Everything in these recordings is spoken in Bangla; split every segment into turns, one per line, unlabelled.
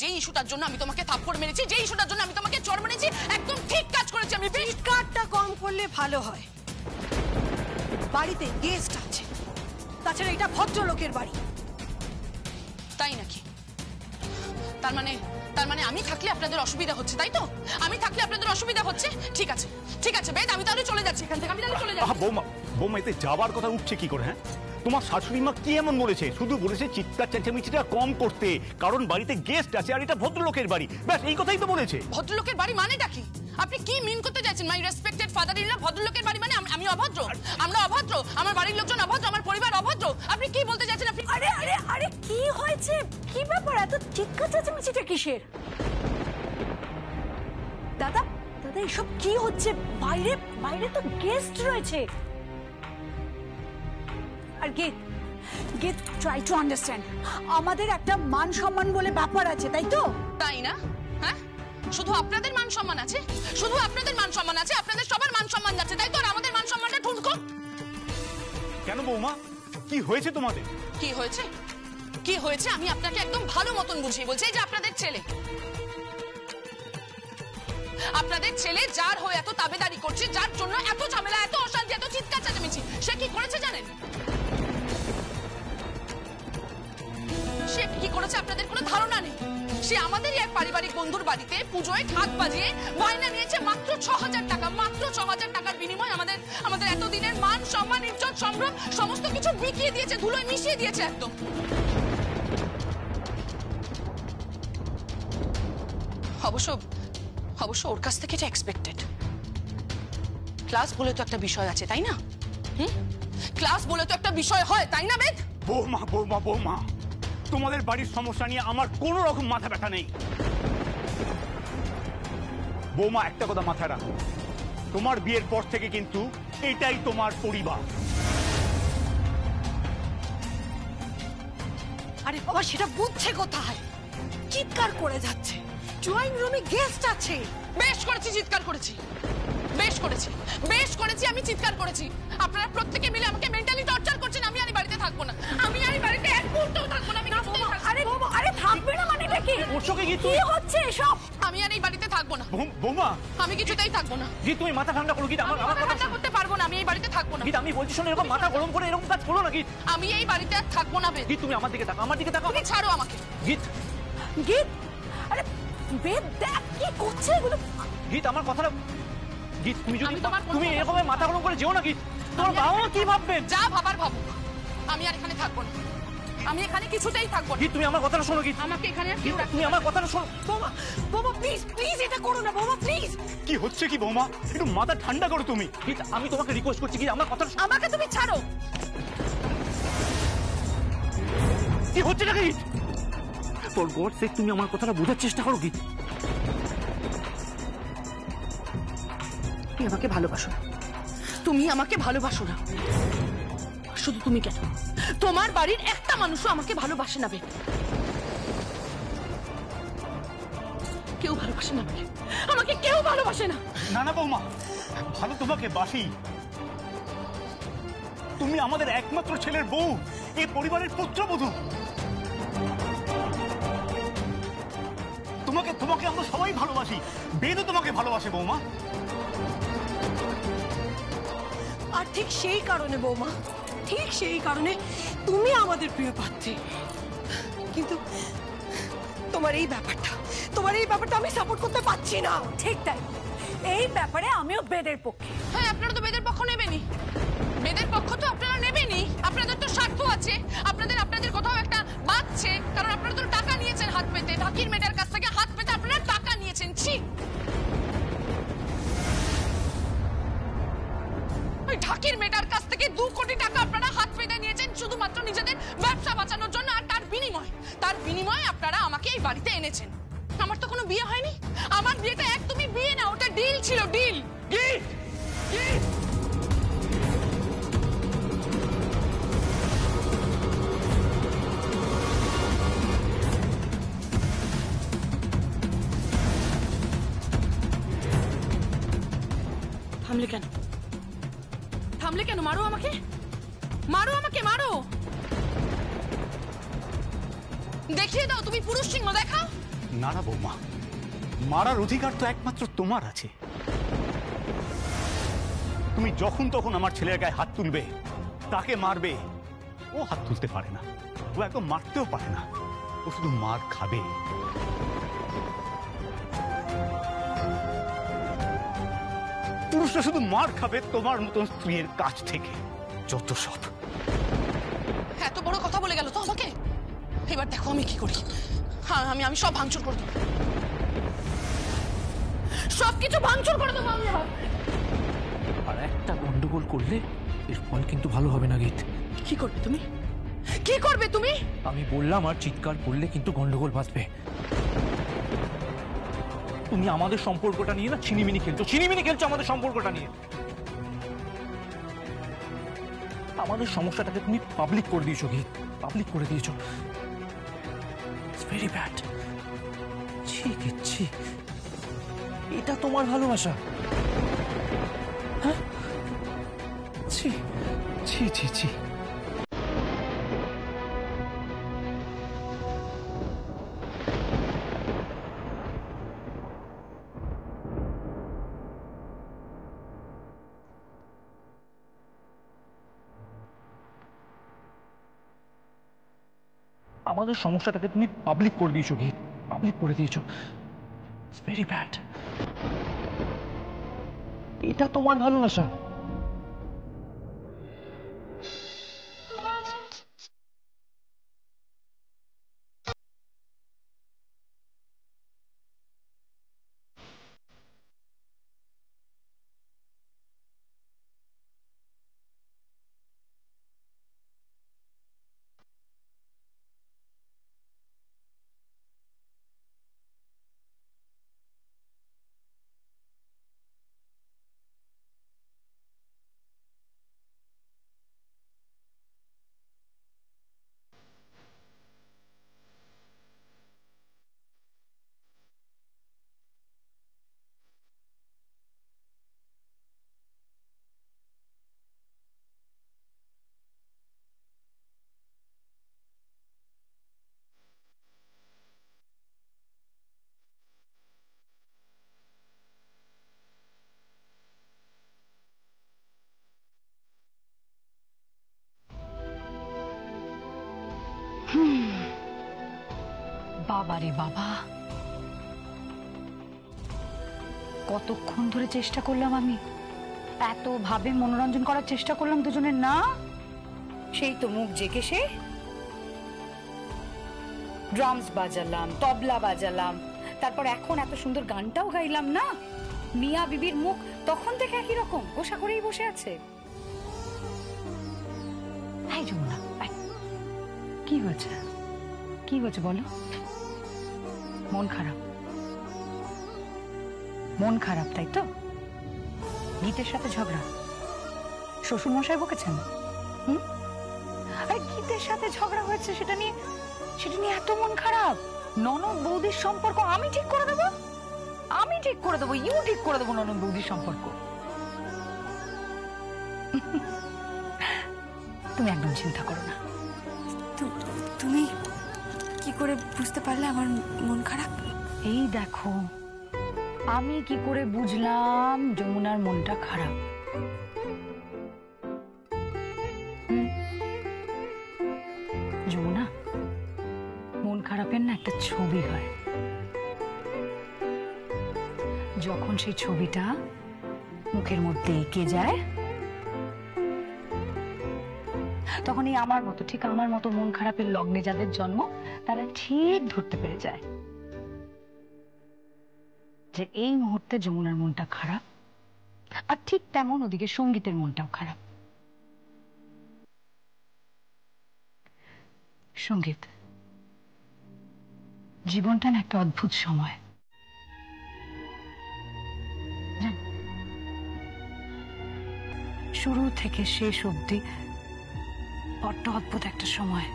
যে ইস্যুটার জন্য আমি তোমাকে থাপ্পড় মেরেছি, যে ইস্যুটার জন্য আমি তোমাকে চড় মেরেছি, একদম ঠিক কাজ করেছি আমি।
চিৎকারটা কম করলে ভালো হয়। বাড়িতে গেস্ট আছে, তাছাড়া এটা ভদ্রলোকের বাড়ি।
তাই নাকি? তার মানে আমি থাকলে আপনাদের অসুবিধা হচ্ছে, তাই তো? আমি থাকলে আপনাদের অসুবিধা হচ্ছে। ঠিক আছে ঠিক আছে বেদ, আমি তাহলে চলে যাচ্ছি এখান থেকে। আমি তাহলে চলে যাচ্ছি।
বৌমা এতে যাবার কথা উঠছে কি করে? হ্যাঁ, তোমার শাশুড়ি মা কি এমন বলেছে? শুধু বলেছে চিৎকার চেঁচামেচিটা কম করতে, কারণ বাড়িতে গেস্ট আছে আর এটা ভদ্রলোকের বাড়ি, ব্যাস এই কথাই তো বলেছে।
ভদ্রলোকের বাড়ি মানেটা কি? আপনি কি মিন করতে চাইছেন? মাই রেসপেক্টেড ফাদার ইন ল, ভদ্রলোকের বাড়ি মানে আমি অভদ্র? আমরা অভদ্র? আমার বাড়ির লোকজন অভদ্র? আমার পরিবার অভদ্র? আপনি কি বলতে চাইছেন? আপনি
আরে আরে আরে কি হয়েছে? কি ব্যাপার? এত চিৎকার চেঁচামেচিটা কিসের? দাদা দাদা এসব কি হচ্ছে? বাইরে বাইরে তো গেস্ট রয়েছে। আর গেট ট্রাই টু আন্ডারস্ট্যান্ড, আমাদের একটা মান সম্মান বলে ব্যাপার আছে, তাই তো?
তাই না? হ্যাঁ, শুধু আপনাদের মান সম্মান আছে? শুধু আপনাদের মান সম্মান আছে? আপনাদের সবার মান সম্মান যাচ্ছে, তাই তো? আর আমাদের মান সম্মানটা ঠুনকো
কেন বৌমা, কি হয়েছে তোমাদের?
কি হয়েছে? কি হয়েছে আমি আপনাকে একদম ভালো মতন বুঝিয়ে বলছি। এই যে আপনাদের ছেলে যার হয়ে এত তাবেদারি করছে, যার জন্য এত ঝামেলা, এত অশান্তি, এত চিৎকার চেঁচামেচি, সে কি করেছে জানেন? সে কি করেছে আপনাদের কোনো ধারণা নেই। সে আমাদেরই এক পারিবারিক বন্ধুর বাড়িতে পুজোয় ঠাক বাজিয়ে বায়না নিয়েছে মাত্র ৬,০০০ টাকা। মাত্র ৬,০০০ টাকার বিনিময়ে আমাদের এতদিনের মান সম্মান ইজ্জত সম্ভ্রম সমস্ত কিছু বিকিয়ে দিয়েছে, ধুলোয় মিশিয়ে দিয়েছে একদম। অবশ্য ওর কাছ থেকে এটা এক্সপেক্টেড। ক্লাস বলে তো একটা বিষয় আছে, তাই না? ক্লাস বলে তো একটা বিষয় হয়, তাই না বেদ?
বৌমা তোমাদের বাড়ির সমস্যা নিয়ে আমার কোনো রকম মাথা ব্যথা নেই। বৌমা একটা কথা মাথায় রাখো, তোমার বিয়ের পর থেকে কিন্তু এটাই তোমার পরিবার।
আরে বাবা, সেটা বুঝছে কোথায়? চিৎকার করে যাচ্ছে, ড্রয়িং রুমে গেস্ট আছে।
বেশ করেছি, চিৎকার করেছি, বেশ করেছি, আমি চিৎকার করেছি। আপনারা প্রত্যেকে মিলে আমাকে মেন্টালি টর্চার করছেন। আমি আর বাড়িতে থাকবো না, আমি আর বাড়িতে এক মুহূর্তও থাকবো না।
আরে থাকবে না মানে কি? কি হচ্ছে এসব?
আমি আর এই বাড়িতে থাকবো না
বৌমা,
আমি কিছুতেই থাকবো না।
গীত তুমি মাথা ঠান্ডা করো। গীত আমার
মাথা ঠান্ডা করতে পারবো না, আমি এই বাড়িতে থাকবো না।
গীত আমি বলছি শোনো, এরকম মাথা গরম করে এরকম কাজ করো না। গীত
আমি এই বাড়িতে আর থাকবো না। বেদ,
গীত তুমি আমার দিকে তাকাও, আমার দিকে তাকাও।
তুমি ছাড়ো আমাকে।
গীত
আরে বেদ দেখ কি করছে এগুলো।
গীত আমার কথাটা, গীত তুমি যদি
তুমি
এরকম মাথা গরম করে যেও না। গীত তোমার বাবা মা কি ভাববে?
যা ভাবার ভাবুক, আমি আর এখানে থাকবো না। আমি এখানে কিছুতেই থাকবো না।
গীত তুমি আমার কথাটা শোনো। গীত
আমাকে এখানে
তুমি আমার কথাটা শোনো।
বৌমা প্লিজ এটা করো না বৌমা, প্লিজ।
কি হচ্ছে কি বৌমা, একটু মাথা ঠান্ডা করো তুমি। গীত আমি তোমাকে রিকোয়েস্ট করছি, গীত আমার কথাটা
আমাকে তুমি ছাড়ো।
কি হচ্ছে না? গীত ফর গড সেক তুমি আমার কথাটা বোঝার চেষ্টা করো। গীত
তুমি আমাকে ভালোবাসো না, তুমি আমাকে ভালোবাসো না। শুধু তুমি কেন, তোমার বাড়ির একটা মানুষও আমাকে ভালোবাসে না। বেদ, কেউ ভালোবাসে না আমাকে কেউ ভালোবাসে না।
না বৌমা, ভালো তোমাকে বাসি। তুমি আমাদের একমাত্র ছেলের বউ, এই পরিবারের পুত্রবধূ। তোমাকে আমরা সবাই ভালোবাসি, বেদও তোমাকে ভালোবাসে বৌমা।
আর ঠিক সেই কারণে বৌমা, ঠিক সেই কারণে তুমি আমাদের প্রিয় পাত্রী। কিন্তু তোমার এই ব্যাপারটা আমি সাপোর্ট করতে পারছি না। ঠিক তাই, এই ব্যাপারে আমিও বেদের পক্ষে।
হ্যাঁ, আপনারা তো বেদের পক্ষ নেবেনই। বেদের পক্ষ তো আপনারা নেবেনই। আপনাদের তো স্বার্থ আছে, আপনাদের কোথাও একটা বাঁচছে, কারণ আপনারা তো টাকা নিয়েছেন হাত পেতে। ঢাকির মেয়েটার কাছ থেকে হাত পেতে আপনারা টাকা নিয়েছেন। ঠিক, ওই ঢাকির মেয়েটার কাছ থেকে 2 কোটি টাকা আপনারা হাত পেতে নিয়েছেন শুধুমাত্র নিজেদের ব্যবসা বাঁচানোর জন্য। আর তার বিনিময়ে আপনারা আমাকে এই বাড়িতে এনেছেন। আমার তো কোনো বিয়ে হয়নি। আমার বিয়েটা একদমই বিয়ে না, ওটা ডিল ছিল, ডিল। থামলে কেন? মারো আমাকে, মারো। দেখিয়ে দাও, তুমি পুরুষ সিংহ দেখাও।
না না বৌমা, মারার অধিকার তো একমাত্র তোমার আছে। তুমি যখন তখন আমার ছেলের গায়ে হাত তুলবে, তাকে মারবে। ও হাত তুলতে পারে না, ও একদম মারতেও পারে না, ও শুধু মার খাবে। পুরুষরা শুধু মার খাবে তোমার মতন স্ত্রীর কাছ থেকে। যত সব।
এত বড় কথা বলে গেল তো আমাকে। এবার দেখো আমি কি করি। হ্যাঁ, আমি সব ভাঙচুর করে দেবো, সবকিছু ভাঙচুর করে দেবো আমি।
আর একটা গন্ডগোল করলে এর ফল কিন্তু ভালো হবে না গীত।
কি করবে তুমি? কি করবে তুমি?
আমি বললাম আর চিৎকার করলে কিন্তু গন্ডগোল বাঁচবে। তুমি আমাদের সম্পর্কটা নিয়ে না ছিনিমিনি খেলছো আমাদের সম্পর্কটা নিয়ে। আমাদের সমস্যাটাকে তুমি পাবলিক করে দিয়েছো গীত, পাবলিক করে দিয়েছো। It's very bad. ছি গীত, ছি। এটা তোমার ভালোবাসা? হ্যাঁ, ছি ছি ছি ছি। আমাদের সমস্যাটাকে তুমি পাবলিক করে দিয়েছো গীত, পাবলিক করে দিয়েছো। It's very bad. এটা তোমার ভালোবাসা?
বাবা রে বাবা, কতক্ষণ ধরে চেষ্টা করলাম আমি, এত ভাবে মনোরঞ্জন করার চেষ্টা করলাম দুজনের, না সেই তো মুখ জেকে সে ড্রামস বাজালাম, তবলা বাজালাম, তারপর এখন এত সুন্দর গানটাও গাইলাম না। মিয়া বিবির মুখ তখন থেকে একই রকম গোসা করেই বসে আছে। এই যমুনা, কি হয়েছে? কি হয়েছে বলো? মন খারাপ? মন খারাপ তাই তো? গীতের সাথে ঝগড়া? শ্বশুর মশাই বকেছেন? আরে গীতের সাথে ঝগড়া হয়েছে সেটা নিয়ে এত মন খারাপ? ননদ বৌদির সম্পর্ক আমি ঠিক করে দেবো, আমি ঠিক করে দেবো, ইউ ঠিক করে দেবো ননদ বৌদির সম্পর্ক। তুমি একদম চিন্তা করো না।
তুমি কি করে বুঝতে পারলে আমার মন খারাপ?
এই দেখো, আমি কি করে বুঝলাম যমুনার মনটা খারাপ? যমুনা, মন খারাপের না একটা ছবি হয়। যখন সেই ছবিটা মুখের মধ্যে এঁকে যায়, তখন এই আমার মতো, ঠিক আমার মতো মন খারাপের লগ্নে যাদের জন্ম, তারা ঠিক ধরতে পেরে যায় যে এই মুহূর্তে যমুনার মনটা খারাপ, আর ঠিক তেমন ওদিকে সঙ্গীতের মনটাও খারাপ। সঙ্গীত, জীবনটা না একটা অদ্ভুত সময়। শুরু থেকে শেষ অবধি বড্ড অদ্ভুত একটা সময়।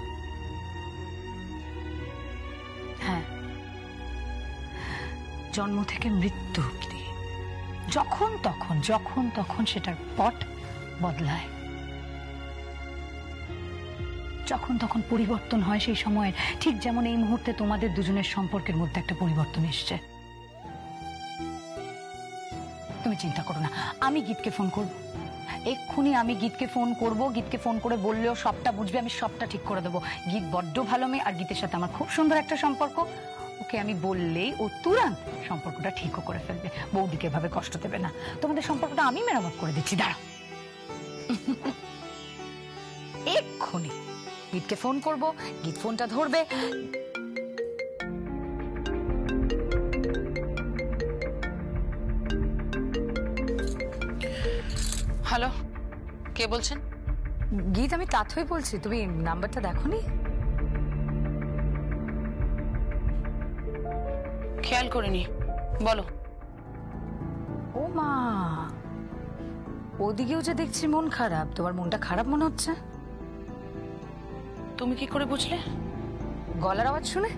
হ্যাঁ, জন্ম থেকে মৃত্যু অবধি যখন তখন সেটার পট বদলায়। যখন তখন পরিবর্তন হয় সেই সময়ের, ঠিক যেমন এই মুহূর্তে তোমাদের দুজনের সম্পর্কের মধ্যে একটা পরিবর্তন এসছে। তুমি চিন্তা করো না, আমি গীতকে ফোন করব, এক্ষুনি আমি গীতকে ফোন করব। গীতকে ফোন করে বললেও সবটা বুঝবে, আমি সবটা ঠিক করে দেবো। গীত বড্ড ভালো মেয়ে, আর গীতের সাথে আমার খুব সুন্দর একটা সম্পর্ক। ওকে আমি বললেই ও তুরন্ত সম্পর্কটা ঠিকও করে ফেলবে, বৌদিকে এভাবে কষ্ট দেবে না। তোমাদের সম্পর্কটা আমি মেরামত করে দিচ্ছি, দাঁড়াও। এক্ষুনি গীতকে ফোন করব, গীত ফোনটা ধরবে।
হ্যালো, কে বলছেন?
গীত, আমি তাথই বলছি। তুমি নাম্বারটা দেখোনি?
খেয়াল করিনি, বলো।
ও মা, ওদিকেও যে দেখছি মন খারাপ। তোমার মনটা খারাপ মনে হচ্ছে।
তুমি কি করে বুঝলে?
গলার আওয়াজ শুনে।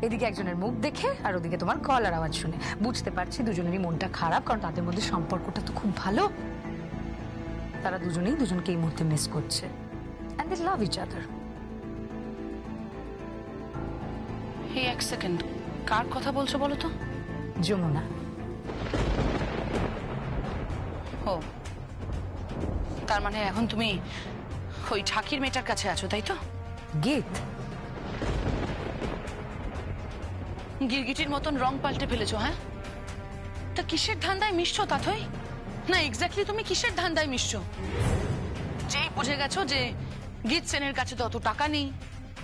এদিকে একজনের মুখ দেখে আর ওদিকে তোমার গলার আওয়াজ শুনে বুঝতে পারছি দুজনেরই মনটা খারাপ, কারণ তাদের মধ্যে সম্পর্কটা তো খুব ভালো। তারা দুজনেই দুজনকে এই মুহূর্তে মিস করছে, and they love each other.
এই এক সেকেন্ড, কার কথা বলছো বলো তো?
যমুনা।
ও, তার মানে এখন তুমি ওই ঠাকির মেয়েটার কাছে আছো, তাই তো?
গীত,
গিরগিটির মতন রং পাল্টে ফেলেছো, হ্যাঁ? তা কিসের ধান্দায় মিশছো তাথই? না, এক্স্যাক্টলি তুমি কিসের ধান্দায় মিশছো? যেই বুঝে গেছো যে গীত সেনের কাছে তো অত টাকা নেই,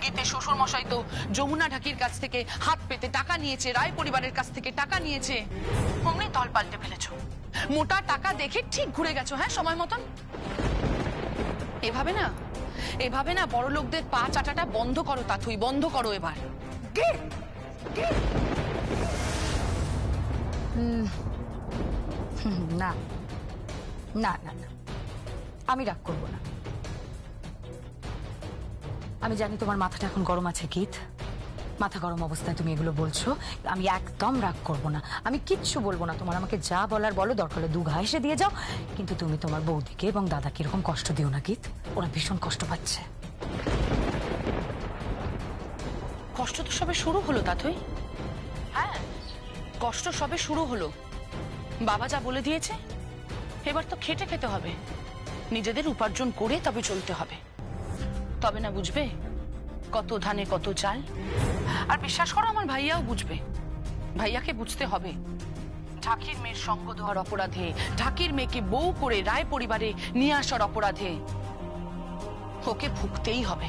গীতের শ্বশুর মশাই তো যমুনা ঢাকির কাছ থেকে হাত পেতে টাকা নিয়েছে, রায় পরিবারের কাছ থেকে টাকা নিয়েছে, অমনি দল পাল্টে ফেলেছো। মোটা টাকা দেখে ঠিক ঘুরে গেছো, হ্যাঁ, সময় মতন। এভাবে না বড় লোকদের পা চাটাটা বন্ধ করো তাথই, বন্ধ করো এবার।
না না না না, আমি রাগ করবো না। আমি জানি তোমার মাথাটা এখন গরম আছে গীত, মাথা গরম অবস্থায় তুমি এগুলো বলছো। আমি একদম রাগ করব না, আমি কিচ্ছু বলবো না। তোমার আমাকে যা বলার বলো, দরকার হলে দু ঘা এসে দিয়ে যাও, কিন্তু তুমি তোমার বৌদিকে এবং দাদাকে এরকম কষ্ট দিও না গীত। ওরা ভীষণ কষ্ট পাচ্ছে।
কষ্ট তো সবে শুরু হলো তাথই। হ্যাঁ, কষ্ট সবে শুরু হলো। বাবা যা বলে দিয়েছে, এবার তো খেটে খেতে হবে, নিজেদের উপার্জন করে তবে চলতে হবে। তবে না বুঝবে কত ধানে কত চাল। আর বিশ্বাস করো, আমার ভাইয়াও বুঝবে। ভাইয়াকে বুঝতে হবে ঢাকির মেয়ের সঙ্গ দেওয়ার অপরাধে, ঢাকির মেয়েকে বউ করে রায় পরিবারে নিয়ে আসার অপরাধে ওকে ভুগতেই হবে।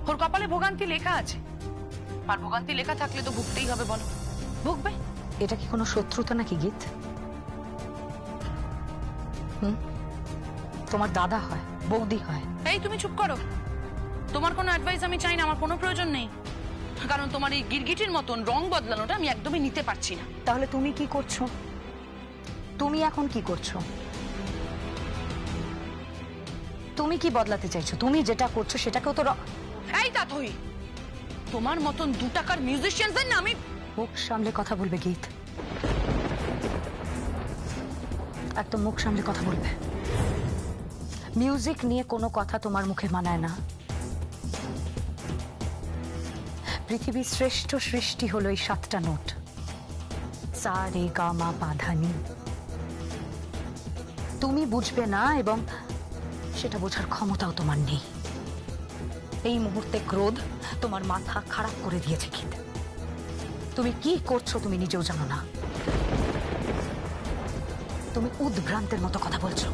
ওর কপালে ভোগান্তি লেখা আছে, আর ভোগান্তি লেখা থাকলে তো ভুগতেই হবে, বলো। ভুগবে।
এটা কি কোনো শত্রুতা নাকি গীত? তোমার দাদা হয়, বৌদি হয়।
এই তুমি চুপ করো, তোমার কোনো অ্যাডভাইস আমি চাই না, আমার কোনো প্রয়োজন নেই। কারণ তোমার এই গিরগিটির মতন রং বদলানোটা আমি একদমই নিতে পারছি না।
তাহলে তুমি কি করছো? তুমি এখন কি করছো? তুমি কি বদলাতে চাইছো? তুমি যেটা করছো সেটাকেও তো
এই তাথই, তোমার মতন 2 টাকার মিউজিশিয়ানদের না আমি।
মুখ সামলে কথা বলবে গীত, একদম মুখ সামলে কথা বলবে। মিউজিক নিয়ে কোনো কথা তোমার মুখে মানায় না। পৃথিবীর শ্রেষ্ঠ সৃষ্টি হলো এই 7টা নোট, সা রে গা মা পা ধা নি। তুমি বুঝবে না এবং সেটা বোঝার ক্ষমতাও তোমার নেই। এই মুহূর্তে ক্রোধ তোমার মাথা খারাপ করে দিয়েছে গীত। তুমি কি করছো তুমি নিজেও জানো না। তুমি উদ্ভ্রান্তের মতো কথা বলছো,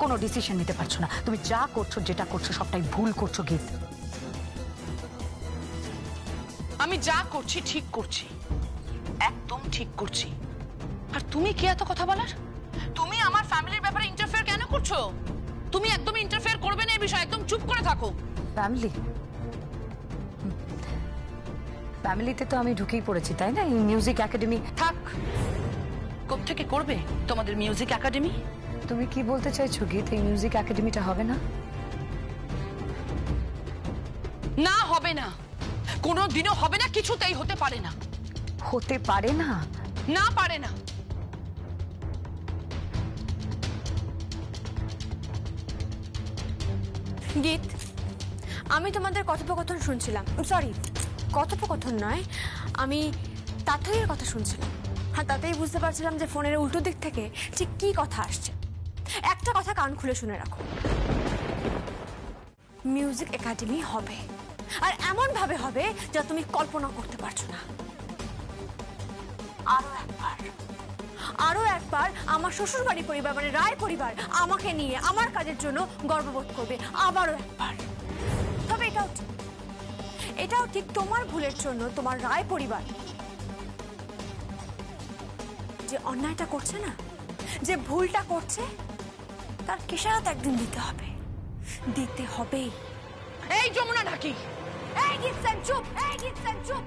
কোনো ডিসিশন নিতে পারছো না। তুমি যা করছো, যেটা করছো, সবটাই ভুল করছো গীত।
আমি যা করছি ঠিক করছি, একদম ঠিক করছি। আর তুমি কি এত কথা বলার? তুমি আমার ফ্যামিলির ব্যাপারে ইন্টারফেয়ার কেন করছো? তুমি একদম ইন্টারফেয়ার করবে না এই বিষয়ে, একদম চুপ করে থাকো।
ফ্যামিলি, ফ্যামিলিতে তো আমি ঢুকেই পড়েছি, তাই না? এই মিউজিক একাডেমি
থাক, কোত্থেকে করবে তোমাদের মিউজিক একাডেমি?
তুমি কি বলতে চাইছো গীত? এই মিউজিক একাডেমিটা হবে না?
না, হবে না, কোনোদিনও হবে না, কিছুতেই হতে পারে না।
হতে পারে না?
না, পারে না।
গীত, আমি তোমাদের কথোপকথন শুনছিলাম। সরি, কথোপকথন নয়, আমি তাথইয়ের কথা শুনছিলাম। আর তাতেই বুঝতে পারছিলাম যে ফোনের উল্টো দিক থেকে ঠিক কি কথা আসছে। একটা কথা কান খুলে শুনে রাখো, মিউজিক একাডেমি হবে, আর এমন ভাবে হবে যা তুমি কল্পনা করতে পারছো না। আরো একবার আমার শ্বশুর বাড়ি পরিবার মানে রায় পরিবার আমাকে নিয়ে আমার কাজের জন্য গর্ববোধ করবে, আবারও একবার। তবে এটাও ঠিক তোমার ভুলের জন্য তোমার রায় পরিবার যে অন্যায়টা করছে না, যে ভুলটা করছে, তার কেশারাত একদিন দিতে হবে, দিতে হবেই।
এই যমুনা নাকি
এই গীতসেন চুপ, এই গীতসেন চুপ,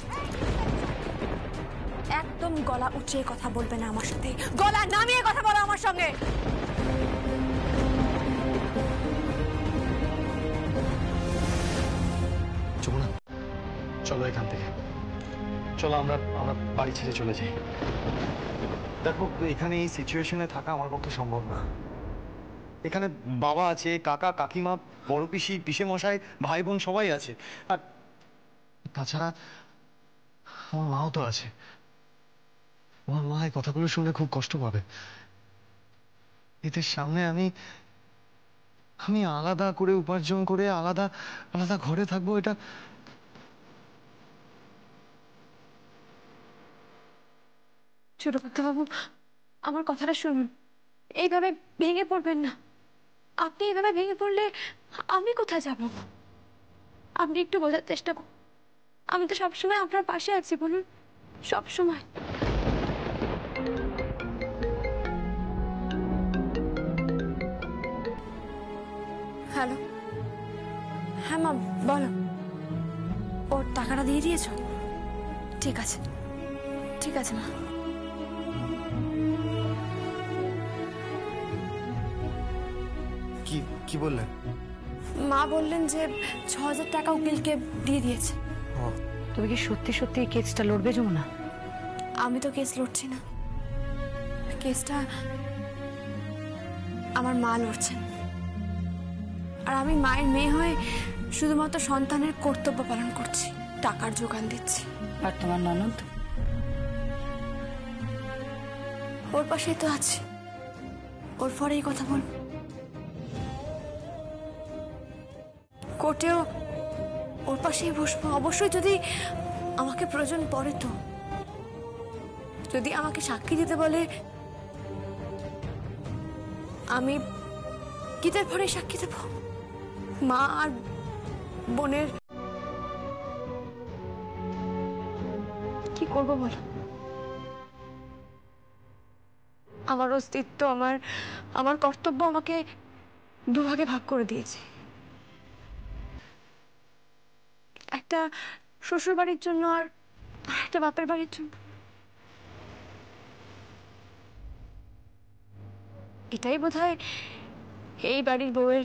একদম গলা উঁচিয়ে কথা বলবে না আমার সাথে, গলা নামিয়ে কথা বলো আমার সঙ্গে।
যমুনা, চলো এখান থেকে, চলো আমরা বাড়ি ছেড়ে চলে যাই। দেখো, এখানে এই সিচুয়েশনে থাকা আমার পক্ষে সম্ভব না। এখানে বাবা আছে, কাকা কাকিমা, বড় পিসি, পিসে মশাই, ভাই বোন সবাই আছে। আর তাছাড়া আমার মাও তো আছে। আমার মা এই কথাগুলো শুনলে খুব কষ্ট পাবে। এদের সামনে আমি আলাদা করে উপার্জন করে আলাদা আলাদা ঘরে থাকবো, এটা
ছোটকর্তা বাবু, আমার কথাটা শুনুন, এইভাবে ভেঙে পড়বেন না। আপনি এইভাবে ভেঙে পড়লে আমি কোথায় যাব? আপনি একটু বোঝার চেষ্টা করুন, আমি তো সবসময় আপনার পাশে আছি, বলুন, সবসময়। হ্যালো, হ্যাঁ মা বলো। ওর টাকাটা দিয়ে দিয়েছো? ঠিক আছে, ঠিক আছে মা।
কি বললেন?
মা বললেন যে ৬,০০০ টাকা উকিলকে দিয়ে দিয়েছে।
তুমি কি সত্যি সত্যি এই কেসটা লড়বে যমুনা?
আমি তো কেস লড়ছি না, কেসটা আমার মা লড়ছেন। আর আমি মায়ের মেয়ে হয়ে শুধুমাত্র সন্তানের কর্তব্য পালন করছি, টাকার যোগান দিচ্ছি।
আর তোমার ননদ?
ওর পাশেই তো আছে, ওর পরেই কথা বলবো। কোর্টেও ওর পাশেই বসবো অবশ্যই, যদি আমাকে প্রয়োজন পড়ে। তো যদি আমাকে সাক্ষী দিতে বলে, আমি গীতের পরে সাক্ষী দেব। মা আর বোনের কি করব বলো? আমার অস্তিত্ব, আমার কর্তব্য আমাকে দুভাগে ভাগ করে দিয়েছে। একটা শ্বশুর বাড়ির জন্য আর একটা বাপের বাড়ির জন্য। এটাই বোধহয় এই বাড়ির বউয়ের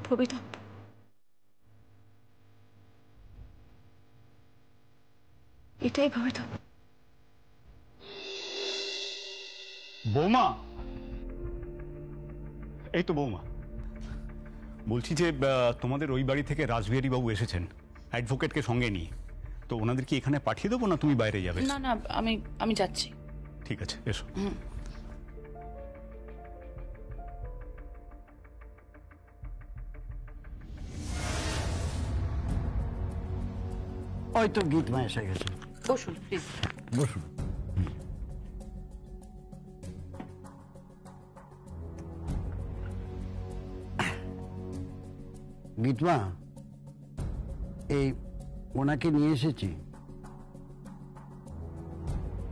ভবিতব্য। এটাই ভবিতব্য।
বৌমা, এই তো বৌমা, বলছি যে তোমাদের ওই বাড়ি থেকে রাসবিহারী বাবু এসেছেন অ্যাডভোকেটকে সঙ্গে নিয়ে। তো ওনাদের কি এখানে পাঠিয়ে দেবো না তুমি বাইরে যাবে?
না না, আমি যাচ্ছি।
ঠিক আছে, এসো।
ওই তো গীতমা এসে গেছে।
বসুন প্লিজ।
বসুন। গীতমা, এই ওনাকে নিয়ে এসেছি।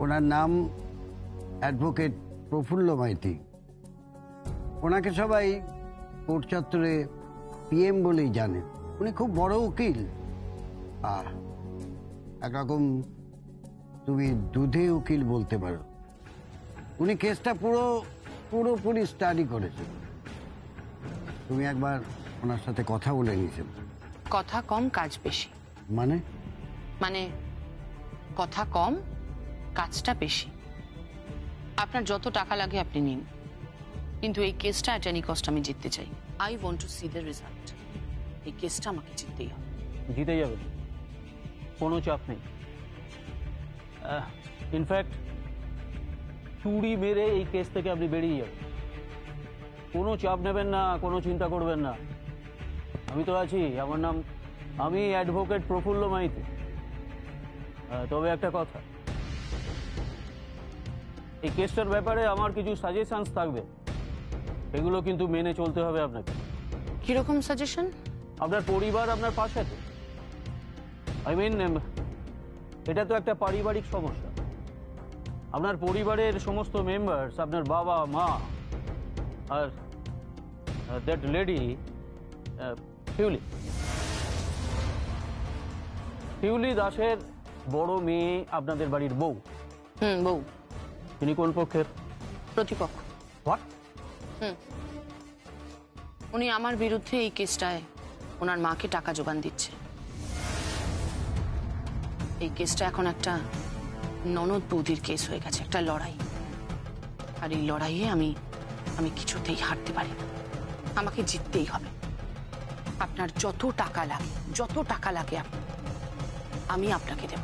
ওনার নাম অ্যাডভোকেট প্রফুল্ল মাইতি। ওনাকে সবাই কোর্ট চত্বরে পিএম বলেই জানে। উনি খুব বড় উকিল। আর একরকম তুমি দুধে উকিল বলতে পারো। উনি কেসটা পুরোপুরি স্টাডি করেছেন। তুমি একবার ওনার সাথে কথা বলে নিয়েছেন।
কথা কম কাজ বেশি।
মানে
কথা কম কাজটা বেশি। আপনার যত টাকা লাগে আপনি নিন, কিন্তু এই কেসটা অ্যাট এনি কস্ট আমি জিততে চাই। I want to C the result. এই কেসটা আমাকে জিততেই হবে।
জিতে যাবে, কোনো চাপ নেই। ইনফ্যাক্ট চুরি মেরে এই কেস থেকে আপনি বেরিয়ে যাবেন। কোনো চাপ নেবেন না, কোনো চিন্তা করবেন না, আমি তো আছি। আমি অ্যাডভোকেট প্রফুল্ল মাইতি। তবে একটা কথা, এই কেসটার ব্যাপারে আমার কিছু সাজেশনস থাকবে, এগুলো কিন্তু মেনে চলতে হবে আপনাকে।
কিরকম সাজেশন?
আপনার পরিবার আপনার পাশে তো, আই মিন এটা তো একটা পারিবারিক সমস্যা। আপনার পরিবারের সমস্ত মেম্বার্স, আপনার বাবা মা আর দ্যাট লেডি শিউলি দাসের বড় মেয়ে আপনাদের বাড়ির বউ।
বউ।
তিনি কোন পক্ষের?
প্রতিপক্ষ।
হোয়াট?
উনি আমার বিরুদ্ধে এই কেসটায় ওনার মাকে টাকা জোগান দিচ্ছে। এই কেসটা এখন একটা ননদ বৌদির কেস হয়ে গেছে, একটা লড়াই। আর এই লড়াইয়ে আমি কিছুতেই হারতে পারি না, আমাকে জিততেই হবে। আপনার যত টাকা লাগে আমি আপনাকে দেব।